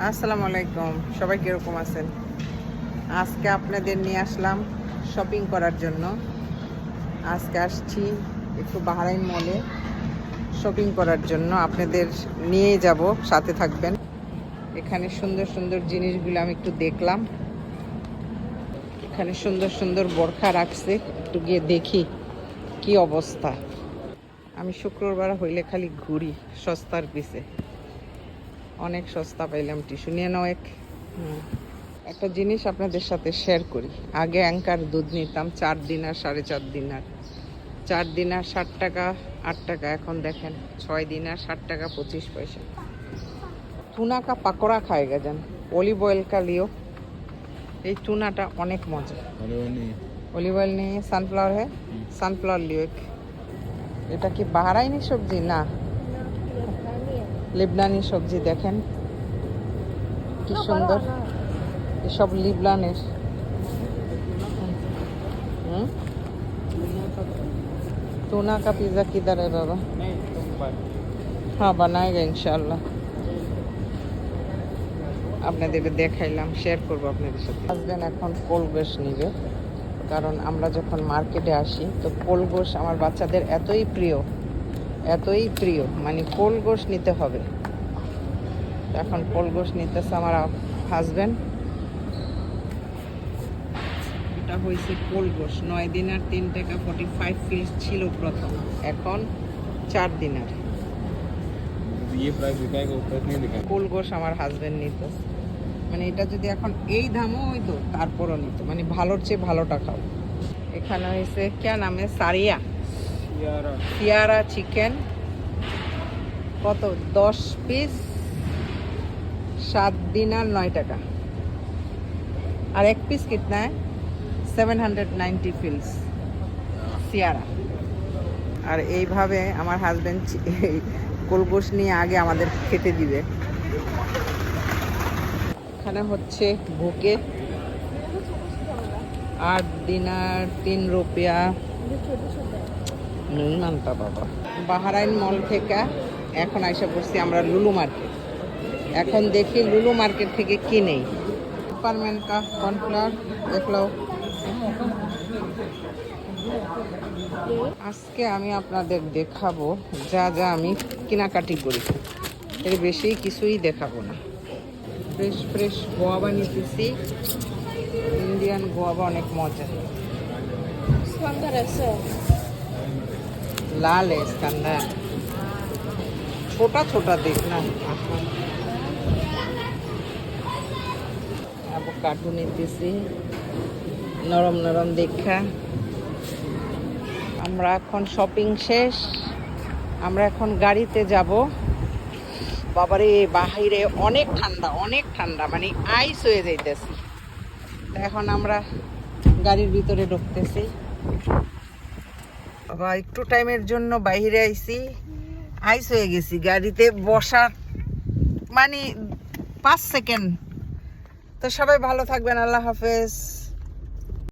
আসসালামু আলাইকুম, সবাই কিরকম আছেন? আজকে আপনাদের নিয়ে আসলাম শপিং করার জন্য। আজকে আসছি একটু বাহরাইন মলে শপিং করার জন্য, আপনাদের নিয়ে যাব, সাথে থাকবেন। এখানে সুন্দর সুন্দর জিনিসগুলো আমি একটু দেখলাম। এখানে সুন্দর সুন্দর বোরখা রাখছে, একটু গিয়ে দেখি কি অবস্থা। আমি শুক্রবার হইলে খালি ঘুরি সস্তার পিছে, অনেক সস্তা পাইলাম। টিস্যু নিয়ে নাও একটা জিনিস আপনাদের সাথে শেয়ার করি। আগে অ্যাঙ্কার দুধ নিতাম 4 দিনার 4.5 দিনার, 4 দিনার 60 টাকা 8 টাকা, এখন দেখেন 6 দিনার 60 টাকা 25 পয়সা। টুনা কা পাকোড়া খায়গা যান, অলিভ অয়েল কা লিও। এই টুনাটা অনেক মজা। অলিভ অয়েল নেই, সানফ্লাওয়ার হ্যাঁ, সানফ্লাওয়ার লিও। এটা কি বাহরাইনি সবজি? না, লেবনানি সবজি। দেখেন কি সুন্দর, এসব লিবনানের। टूना का पिज़्ज़ा किधर है बाबा? नहीं, हाँ बनाएगा इंशाल्लाह। আপনাদেরকে দেখাইলাম, শেয়ার করবো আপনাদের সাথে। হাজবেন্ড এখন পোল গোশ নিবে, কারণ আমরা যখন মার্কেটে আসি তো পোল গোশ আমার বাচ্চাদের এতই প্রিয়, মানে পোল গোশ নিতে হবে। এখন পোল গোশ নিতেছে আমার হাজবেন্ড। এটা হয়েছে পোল গোশ, 9 দিনার 3 টাকা 45 ফিলস ছিল প্রথম, এখন 4 দিনার। পোল গোশ আমার হাজবেন্ড নিত, মানে এটা যদি এখন এই দামও হইতো তারপরও নিত, মানে ভালোর চেয়ে ভালোটা খাও। এখানে হয়েছে কে নামে সিয়ারা চিকেন, কত 10 পিস 7 দিনার 9 টাকা, আর 1 পিস কিतना है 790 ফিলস সিয়ারা। আর এইভাবে আমার হাজবেন্ড কোলগোশ নিয়ে আগে আমাদের খেতে দিবে। এখানে হচ্ছে বুকে 8 দিনার 3 রুপিয়া, নুন মানতা বাবা। বাহরাইন মল থেকে এখন আইসা পড়ছি আমরা লুলু মার্কেট। এখন দেখি লুলু মার্কেট থেকে কি নেই। সুপারম্যান কা কর্নফ্লাওয়ার দেখলাও। আজকে আমি আপনাদের দেখাবো যা যা আমি কেনাকাটি করি, এর বেশি কিছুই দেখাবো না। ফ্রেশ ফ্রেশ গোয়াবা নিতেছি, ইন্ডিয়ান গোয়াবা অনেক মজা। লাল স্কান্দার, ছোটা ছোটা দেখনা। কাঠু নিতেছি, নরম নরম দেখা। আমরা এখন শপিং শেষ, আমরা এখন গাড়িতে যাব। বাবারে বাহিরে অনেক ঠান্ডা, মানে আইস হয়ে যাইতেছে। এখন আমরা গাড়ির ভিতরে ঢুকতেছি। বাবা একটু টাইমের জন্য বাইরে আইছি, আইস হয়ে গেছি। গাড়িতে বসার মানে 5 সেকেন্ড। তো সবাই ভালো থাকবেন, আল্লাহ হাফেজ।